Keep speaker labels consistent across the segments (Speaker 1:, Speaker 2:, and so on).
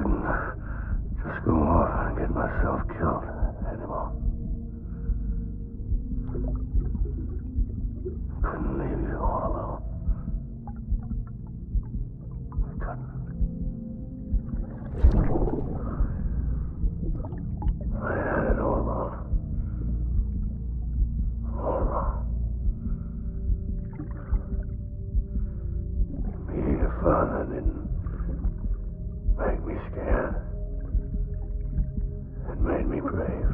Speaker 1: couldn't just go off and get myself killed anymore. Couldn't leave you all alone. I couldn't. I had it all wrong. All wrong. Being a father didn't make me scared. It made me brave.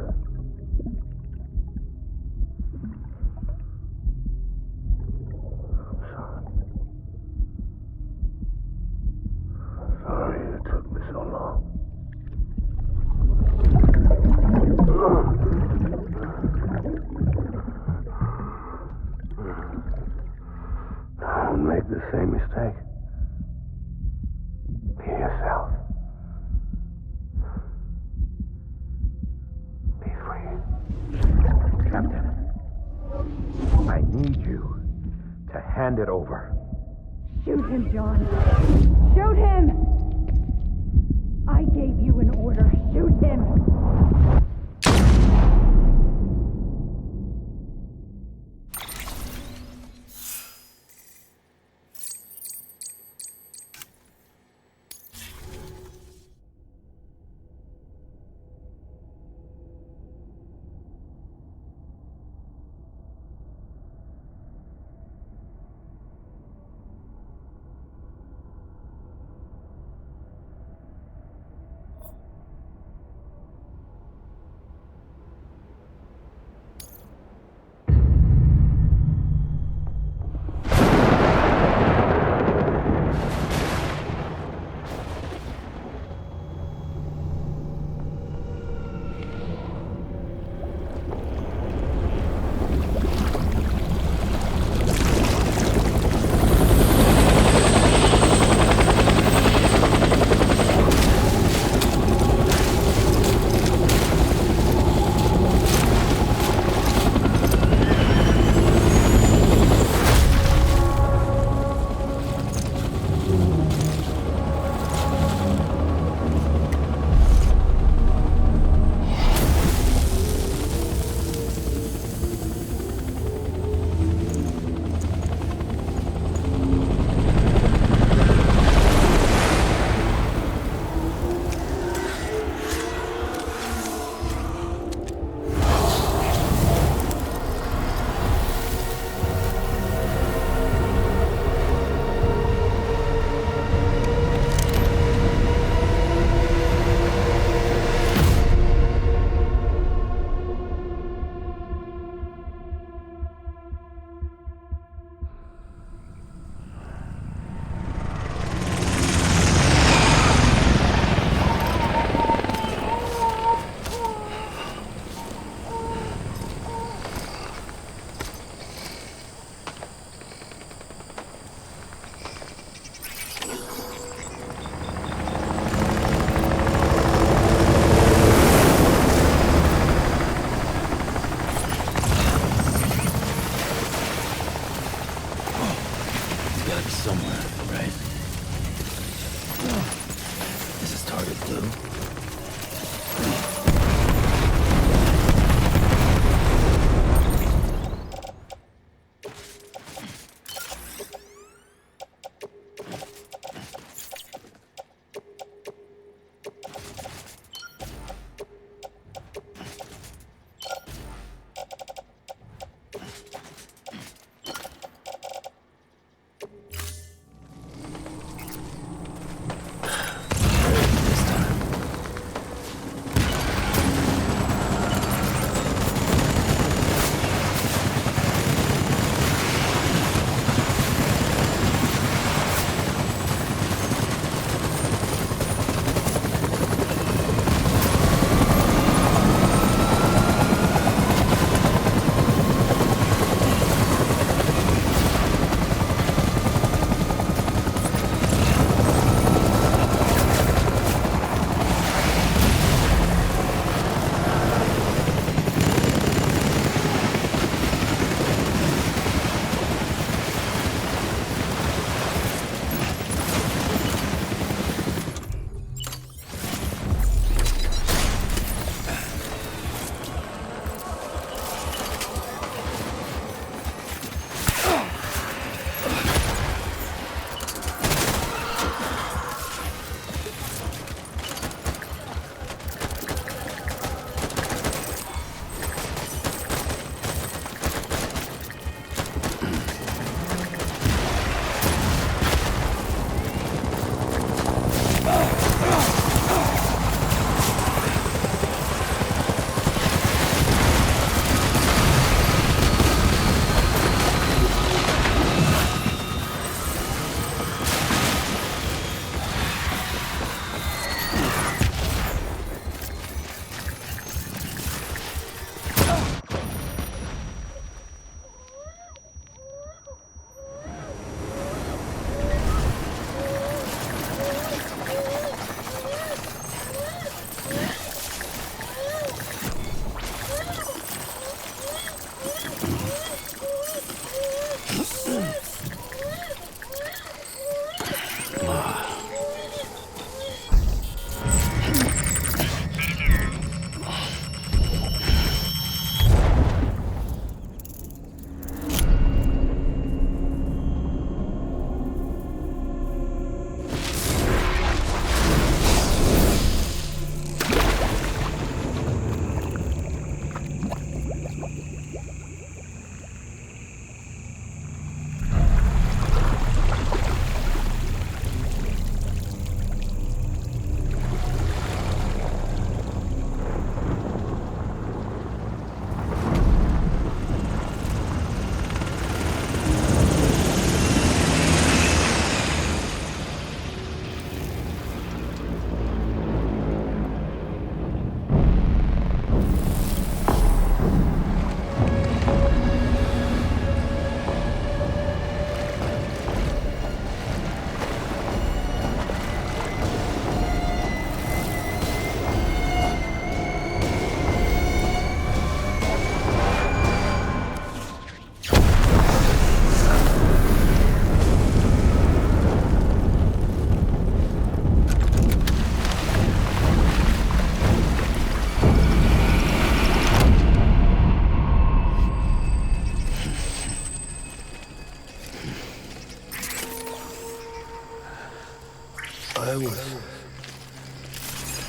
Speaker 1: I'm sorry. Sorry it took me so long. Don't make the same mistake. Be yourself. Be free.
Speaker 2: Captain, I need you to hand it over.
Speaker 3: Shoot him, John. Shoot him! I gave you an order. Shoot him!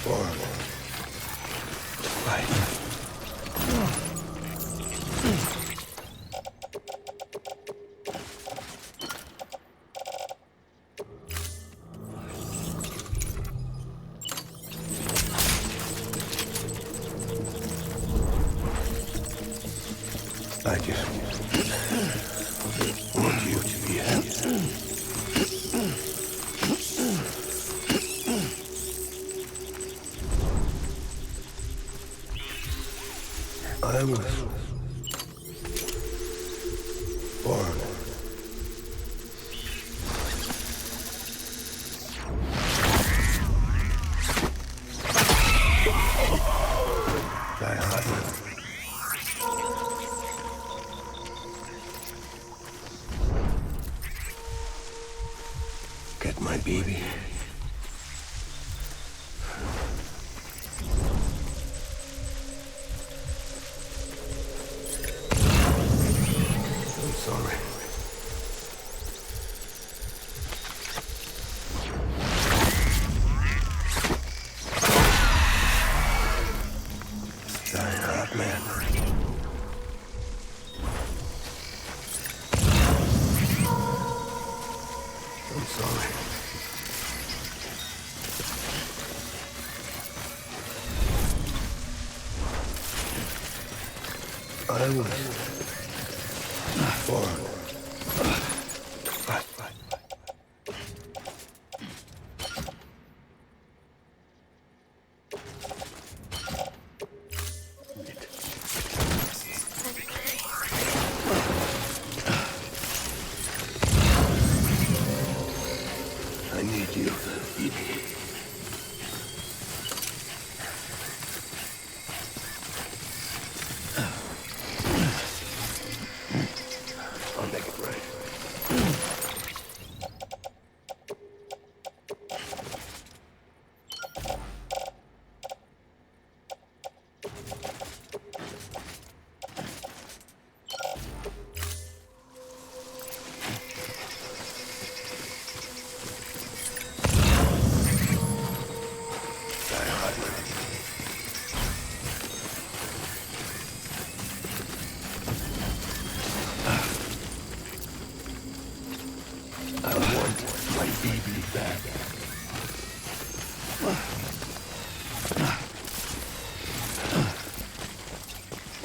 Speaker 1: Forward. Fight. I just want you to be happy. I was born. Die hard. Get my baby. I'm sorry. Die hard, man. I'm sorry. I was born. Fight. I need you, Evie. I'll make it right. Die hard, man. I want my baby back.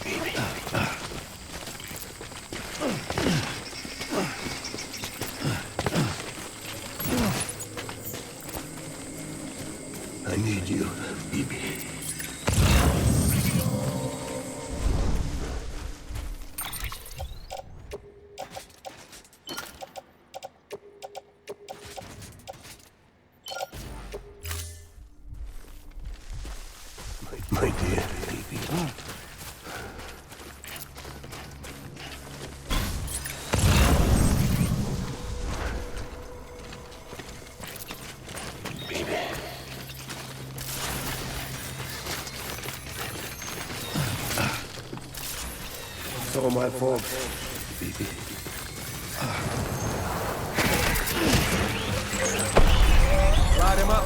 Speaker 1: Baby. I need you, baby. My dear baby. Baby. It's all my fault, baby.
Speaker 4: Light him up.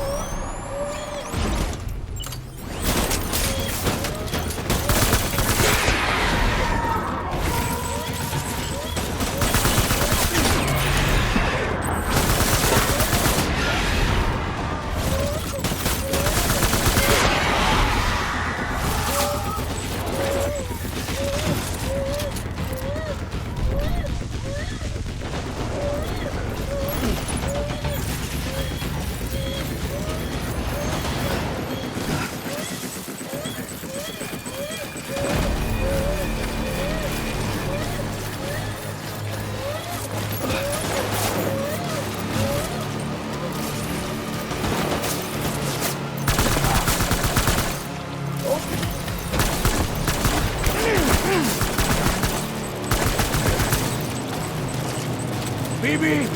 Speaker 1: Baby!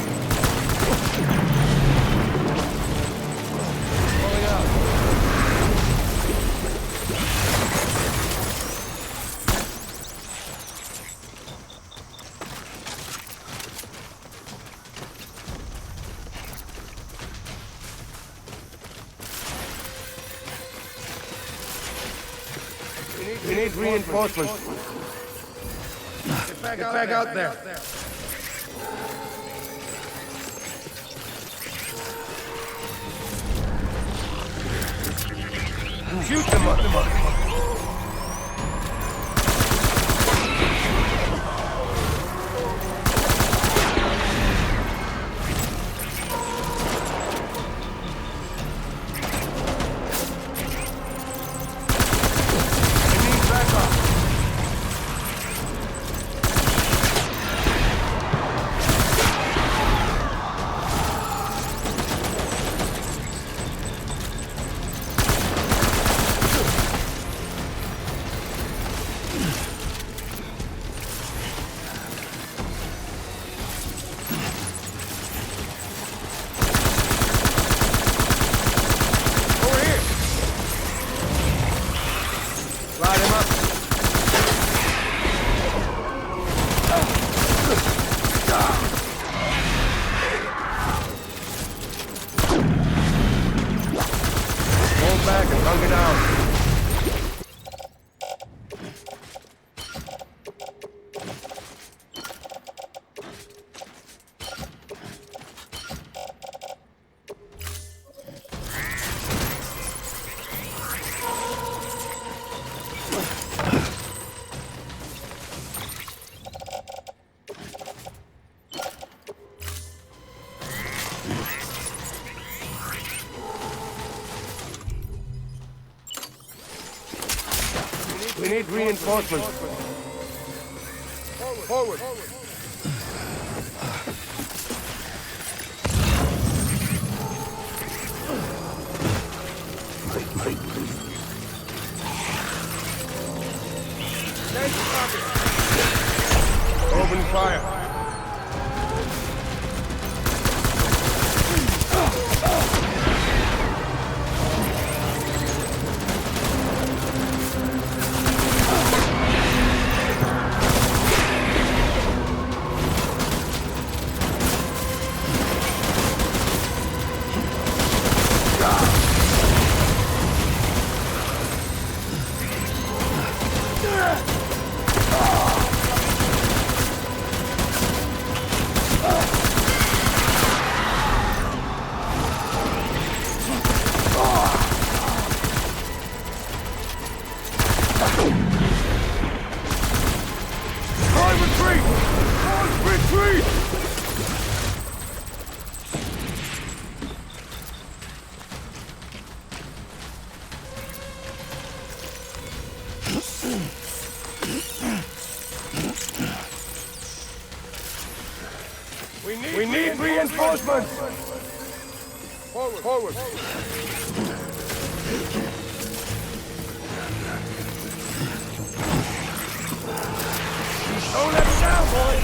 Speaker 4: Pulling out. We need reinforcements. Get back out there. Shoot them up. Light him up. Hold back and hunker down. We need reinforcements. Forward. Open fire. Retreat! We need reinforcements! Forward! Don't let me down, boys!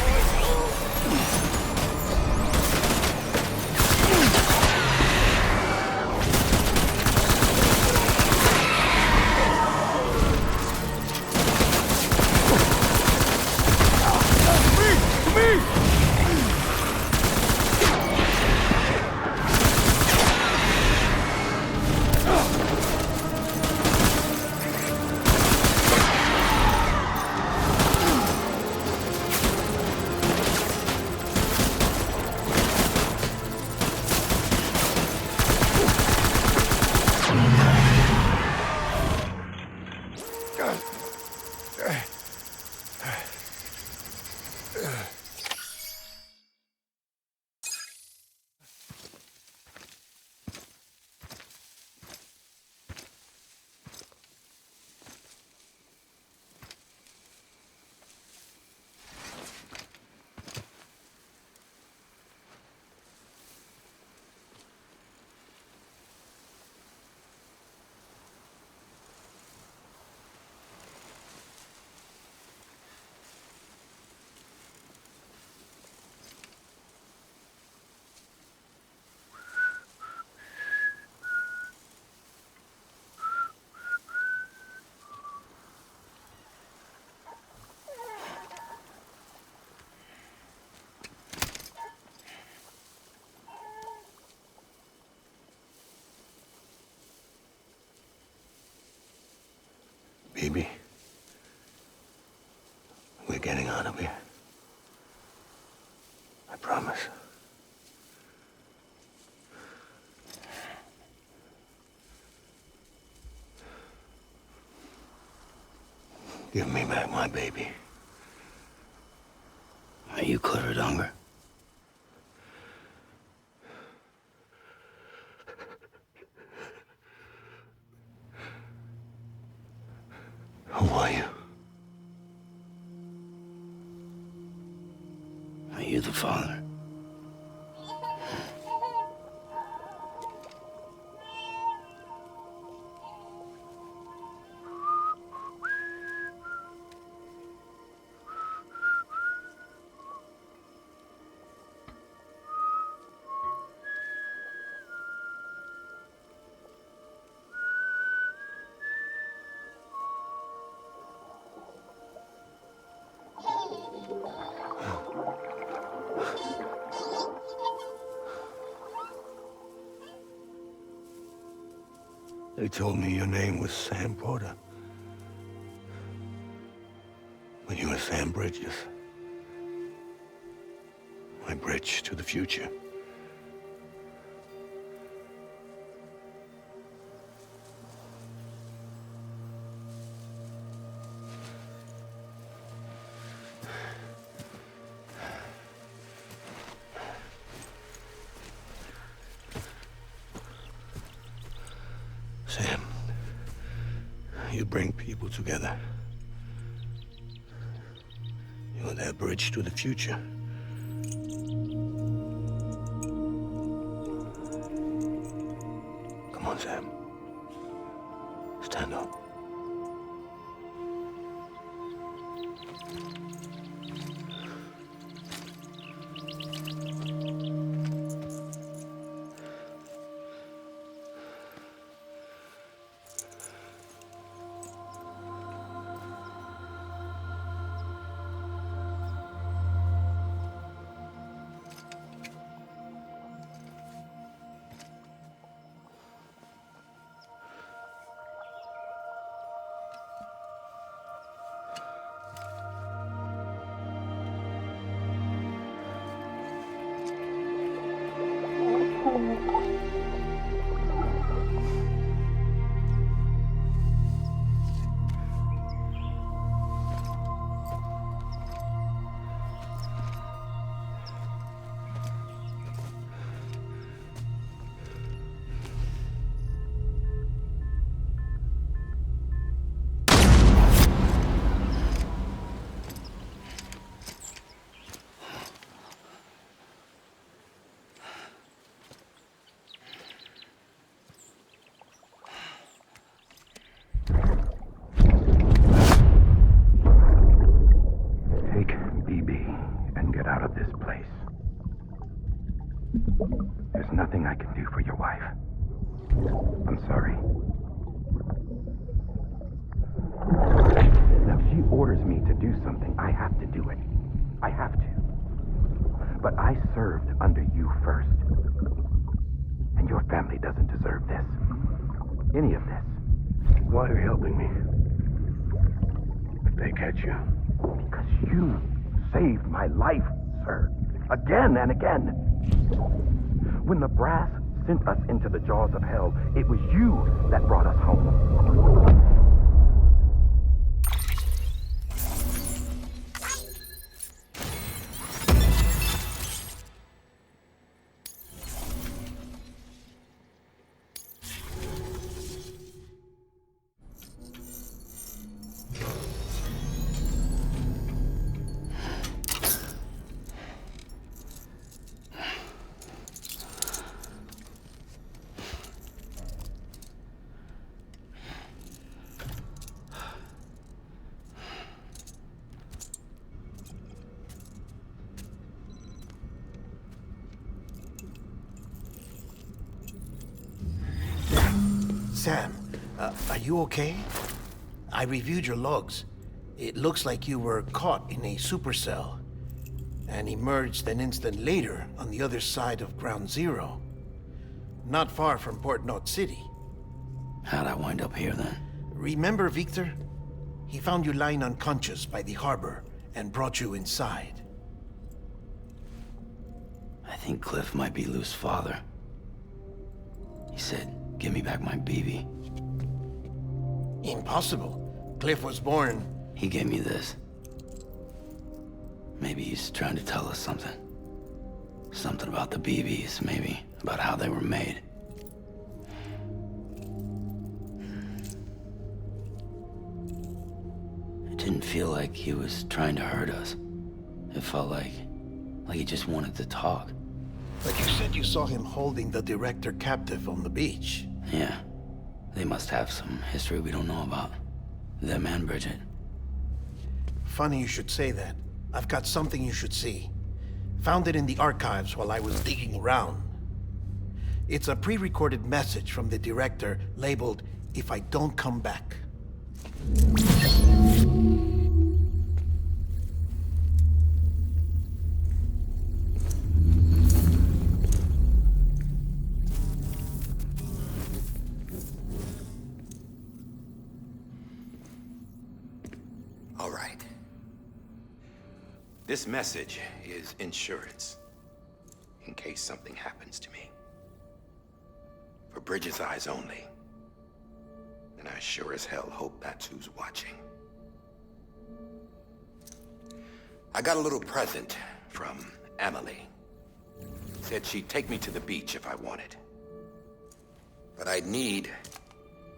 Speaker 1: Baby. getting out of here. I promise. Give me back my baby.
Speaker 5: Are you clear of hunger?
Speaker 1: Who are you?
Speaker 5: Are you the father?
Speaker 1: They told me your name was Sam Porter. But you were Sam Bridges. My bridge to the future. Sam, you bring people together. You're their bridge to the future. Come on, Sam. Stand up.
Speaker 2: There's nothing I can do for your wife. I'm sorry. Now, if she orders me to do something, I have to do it. I have to. But I served under you first. And your family doesn't deserve this. Any of this.
Speaker 1: Why are you helping me? If they catch you.
Speaker 2: Because you saved my life, sir. Again and again. When the brass sent us into the jaws of hell, it was you that brought us home.
Speaker 6: Sam, are you okay? I reviewed your logs. It looks like you were caught in a supercell and emerged an instant later on the other side of Ground Zero. Not far from Port Knot City.
Speaker 5: How'd I wind up here then?
Speaker 6: Remember Victor? He found you lying unconscious by the harbor and brought you inside.
Speaker 5: I think Cliff might be Lou's father. He said, "Give me back my BB."
Speaker 6: Impossible. Cliff was born...
Speaker 5: He gave me this. Maybe he's trying to tell us something. Something about the BBs, maybe. About how they were made. It didn't feel like he was trying to hurt us. It felt like he just wanted to talk.
Speaker 6: But you said you saw him holding the director captive on the beach.
Speaker 5: Yeah. They must have some history we don't know about. Them and Bridget.
Speaker 6: Funny you should say that. I've got something you should see. Found it in the archives while I was digging around. It's a pre-recorded message from the director labeled, "If I don't come back."
Speaker 2: All right. This message is insurance, in case something happens to me. For Bridget's eyes only. And I sure as hell hope that's who's watching. I got a little present from Emily. Said she'd take me to the beach if I wanted. But I'd need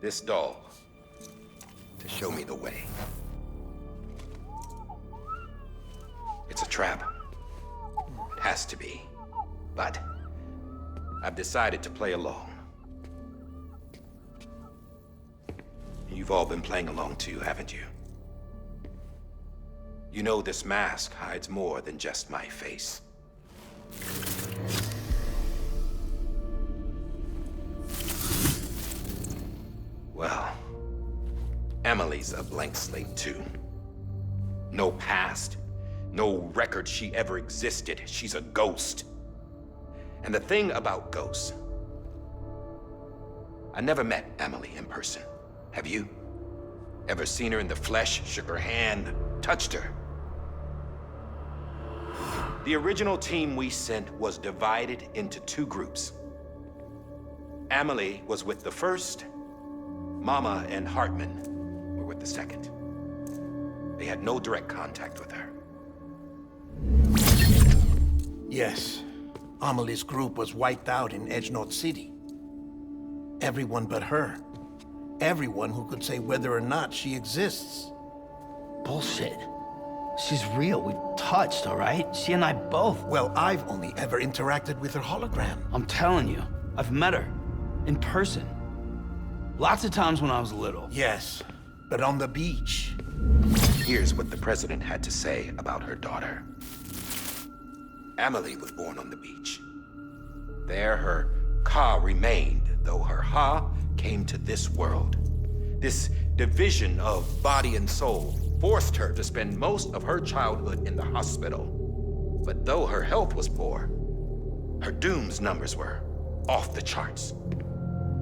Speaker 2: this doll to show me the way. It's a trap. It has to be. But I've decided to play along. You've all been playing along too, haven't you? You know this mask hides more than just my face. Well, Emily's a blank slate too. No past. No record she ever existed. She's a ghost. And the thing about ghosts, I never met Emily in person. Have you? Ever seen her in the flesh, shook her hand, touched her? The original team we sent was divided into two groups. Emily was with the first. Mama and Hartman were with the second. They had no direct contact with her.
Speaker 6: Yes. Amelie's group was wiped out in Edge North City. Everyone but her. Everyone who could say whether or not she exists.
Speaker 5: Bullshit. She's real. We've touched, all right? She and I both.
Speaker 6: Well, I've only ever interacted with her hologram.
Speaker 5: I'm telling you, I've met her. In person. Lots of times when I was little.
Speaker 6: Yes, but on the beach.
Speaker 2: Here's what the president had to say about her daughter. Emily was born on the beach. There her Ka remained, though her Ha came to this world. This division of body and soul forced her to spend most of her childhood in the hospital. But though her health was poor, her Doom's numbers were off the charts.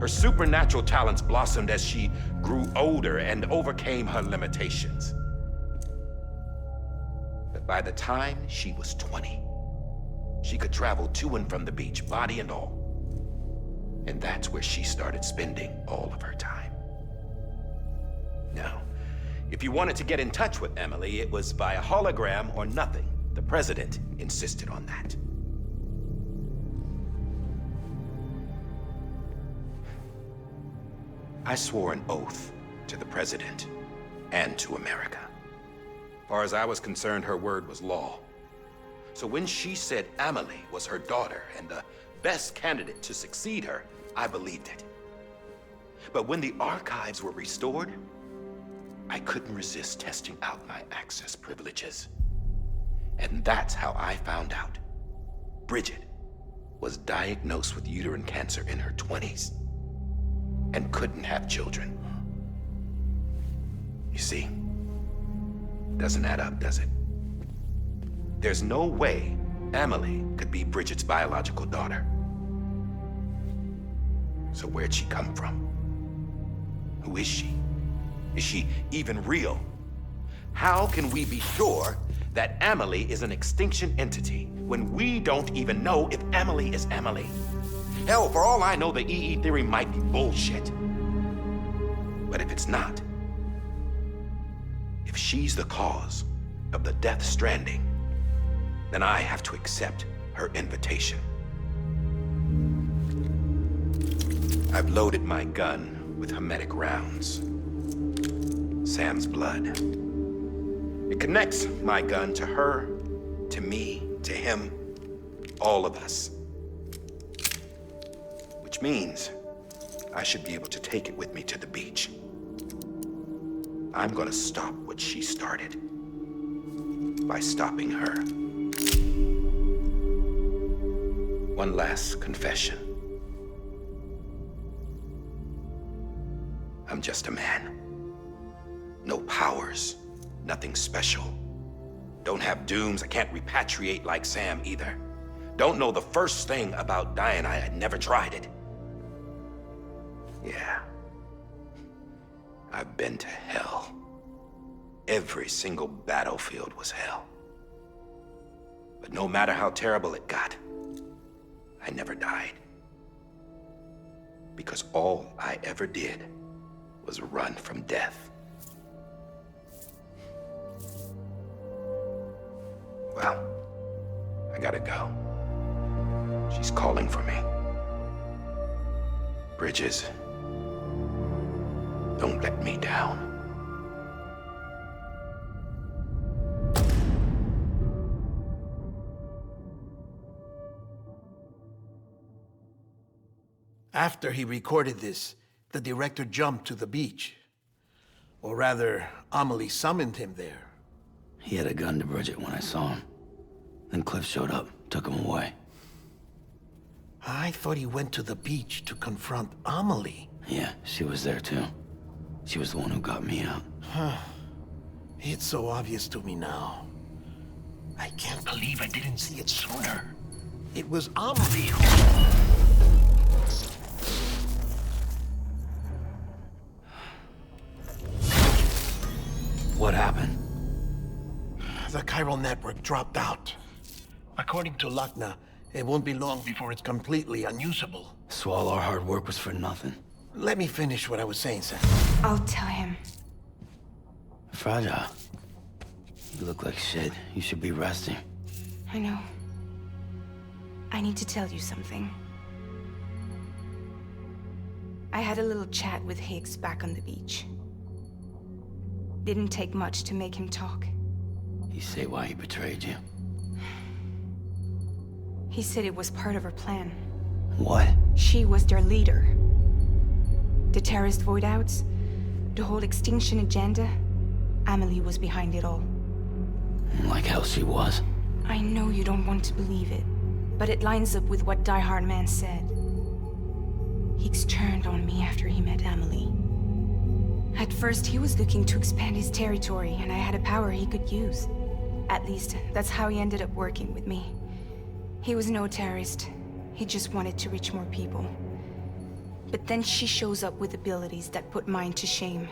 Speaker 2: Her supernatural talents blossomed as she grew older and overcame her limitations. But by the time she was 20, she could travel to and from the beach, body and all. And that's where she started spending all of her time. Now, if you wanted to get in touch with Emily, it was via hologram or nothing. The president insisted on that. I swore an oath to the president and to America. As far as I was concerned, her word was law. So when she said Emily was her daughter and the best candidate to succeed her, I believed it. But when the archives were restored, I couldn't resist testing out my access privileges. And that's how I found out Bridget was diagnosed with uterine cancer in her 20s and couldn't have children. You see, doesn't add up, does it? There's no way Emily could be Bridget's biological daughter. So where'd she come from? Who is she? Is she even real? How can we be sure
Speaker 7: that Amelie is an extinction entity when we don't even know if Amelie is Amelie. Hell, for all I know, the EE theory might be bullshit. But if it's not, if she's the cause of the death stranding, then I have to accept her invitation. I've loaded my gun with hermetic rounds. Sam's blood. It connects my gun to her, to me, to him, all of us. Which means I should be able to take it with me to the beach. I'm gonna stop what she started by stopping her. One last confession. I'm just a man. No powers, nothing special. Don't have dooms, I can't repatriate like Sam either. Don't know the first thing about dying, I had never tried it. Yeah. I've been to hell. Every single battlefield was hell. But no matter how terrible it got, I never died. Because all I ever did was run from death. Well, I gotta go. She's calling for me. Bridges, don't let me down.
Speaker 6: After he recorded this, the director jumped to the beach. Or rather, Amelie summoned him there.
Speaker 5: He had a gun to Bridget when I saw him. Then Cliff showed up, took him away.
Speaker 6: I thought he went to the beach to confront Amelie.
Speaker 5: Yeah, she was there too. She was the one who got me out.
Speaker 6: It's so obvious to me now. I can't believe I didn't see it sooner. It was Amelie who...
Speaker 5: What happened?
Speaker 6: The chiral network dropped out. According to Luckna, it won't be long before it's completely unusable.
Speaker 5: So all our hard work was for nothing.
Speaker 6: Let me finish what I was saying, Sam.
Speaker 3: I'll tell him.
Speaker 5: Fragile. You look like shit. You should be resting.
Speaker 3: I know. I need to tell you something. I had a little chat with Higgs back on the beach. Didn't take much to make him talk.
Speaker 5: You say why he betrayed you?
Speaker 3: He said it was part of her plan.
Speaker 5: What?
Speaker 3: She was their leader. The terrorist voidouts, the whole extinction agenda, Amelie was behind it all.
Speaker 5: Like hell she was.
Speaker 3: I know you don't want to believe it, but it lines up with what Die Hard Man said. Higgs turned on me after he met Amelie. At first, he was looking to expand his territory, and I had a power he could use. At least, that's how he ended up working with me. He was no terrorist. He just wanted to reach more people. But then she shows up with abilities that put mine to shame.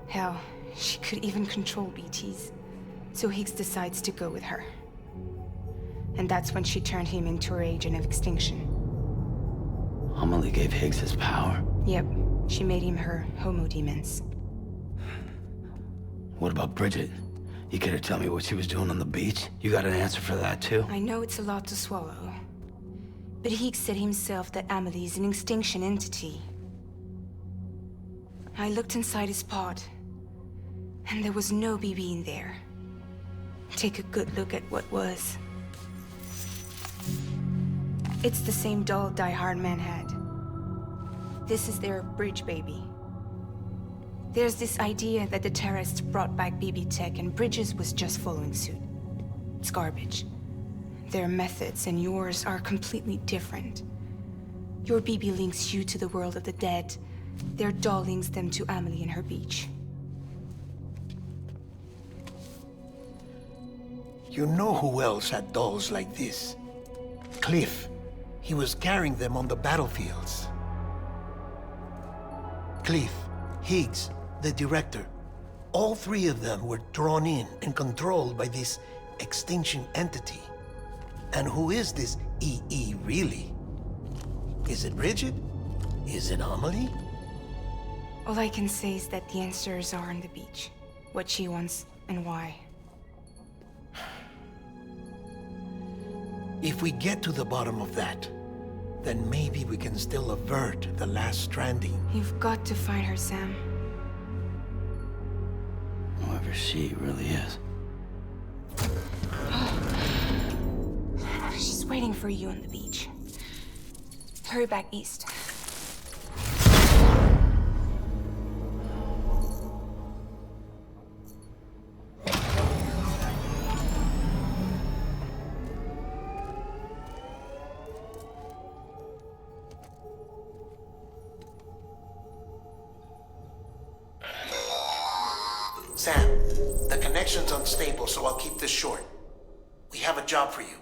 Speaker 3: Hell, she could even control BTs. So Higgs decides to go with her. And that's when she turned him into her agent of extinction.
Speaker 5: Amelie gave Higgs his power?
Speaker 3: Yep. She made him her homo demons.
Speaker 5: What about Bridget? You care to tell me what she was doing on the beach? You got an answer for that too?
Speaker 3: I know it's a lot to swallow. But Higgs said himself that Amelie is an extinction entity. I looked inside his pod, and there was no BB in there. Take a good look at what was. It's the same doll Die Hard Man had. This is their bridge baby. There's this idea that the terrorists brought back BB tech and Bridges was just following suit. It's garbage. Their methods and yours are completely different. Your BB links you to the world of the dead. Their doll links them to Amelie and her beach.
Speaker 6: You know who else had dolls like this? Cliff. He was carrying them on the battlefields. Cliff, Higgs, the director. All three of them were drawn in and controlled by this extinction entity. And who is this EE really? Is it Bridget? Is it Amelie?
Speaker 3: All I can say is that the answers are on the beach. What she wants and why.
Speaker 6: If we get to the bottom of that, then maybe we can still avert the last stranding.
Speaker 3: You've got to find her, Sam.
Speaker 5: Whoever she really is.
Speaker 3: She's waiting for you on the beach. Hurry back east.
Speaker 6: Sam, the connection's unstable, so I'll keep this short. We have a job for you.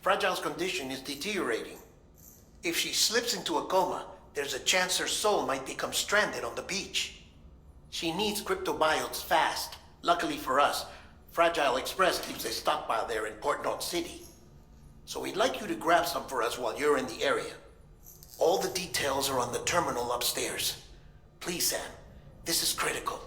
Speaker 6: Fragile's condition is deteriorating. If she slips into a coma, there's a chance her soul might become stranded on the beach. She needs cryptobiotes fast. Luckily for us, Fragile Express keeps a stockpile there in Port North City. So we'd like you to grab some for us while you're in the area. All the details are on the terminal upstairs. Please, Sam, this is critical.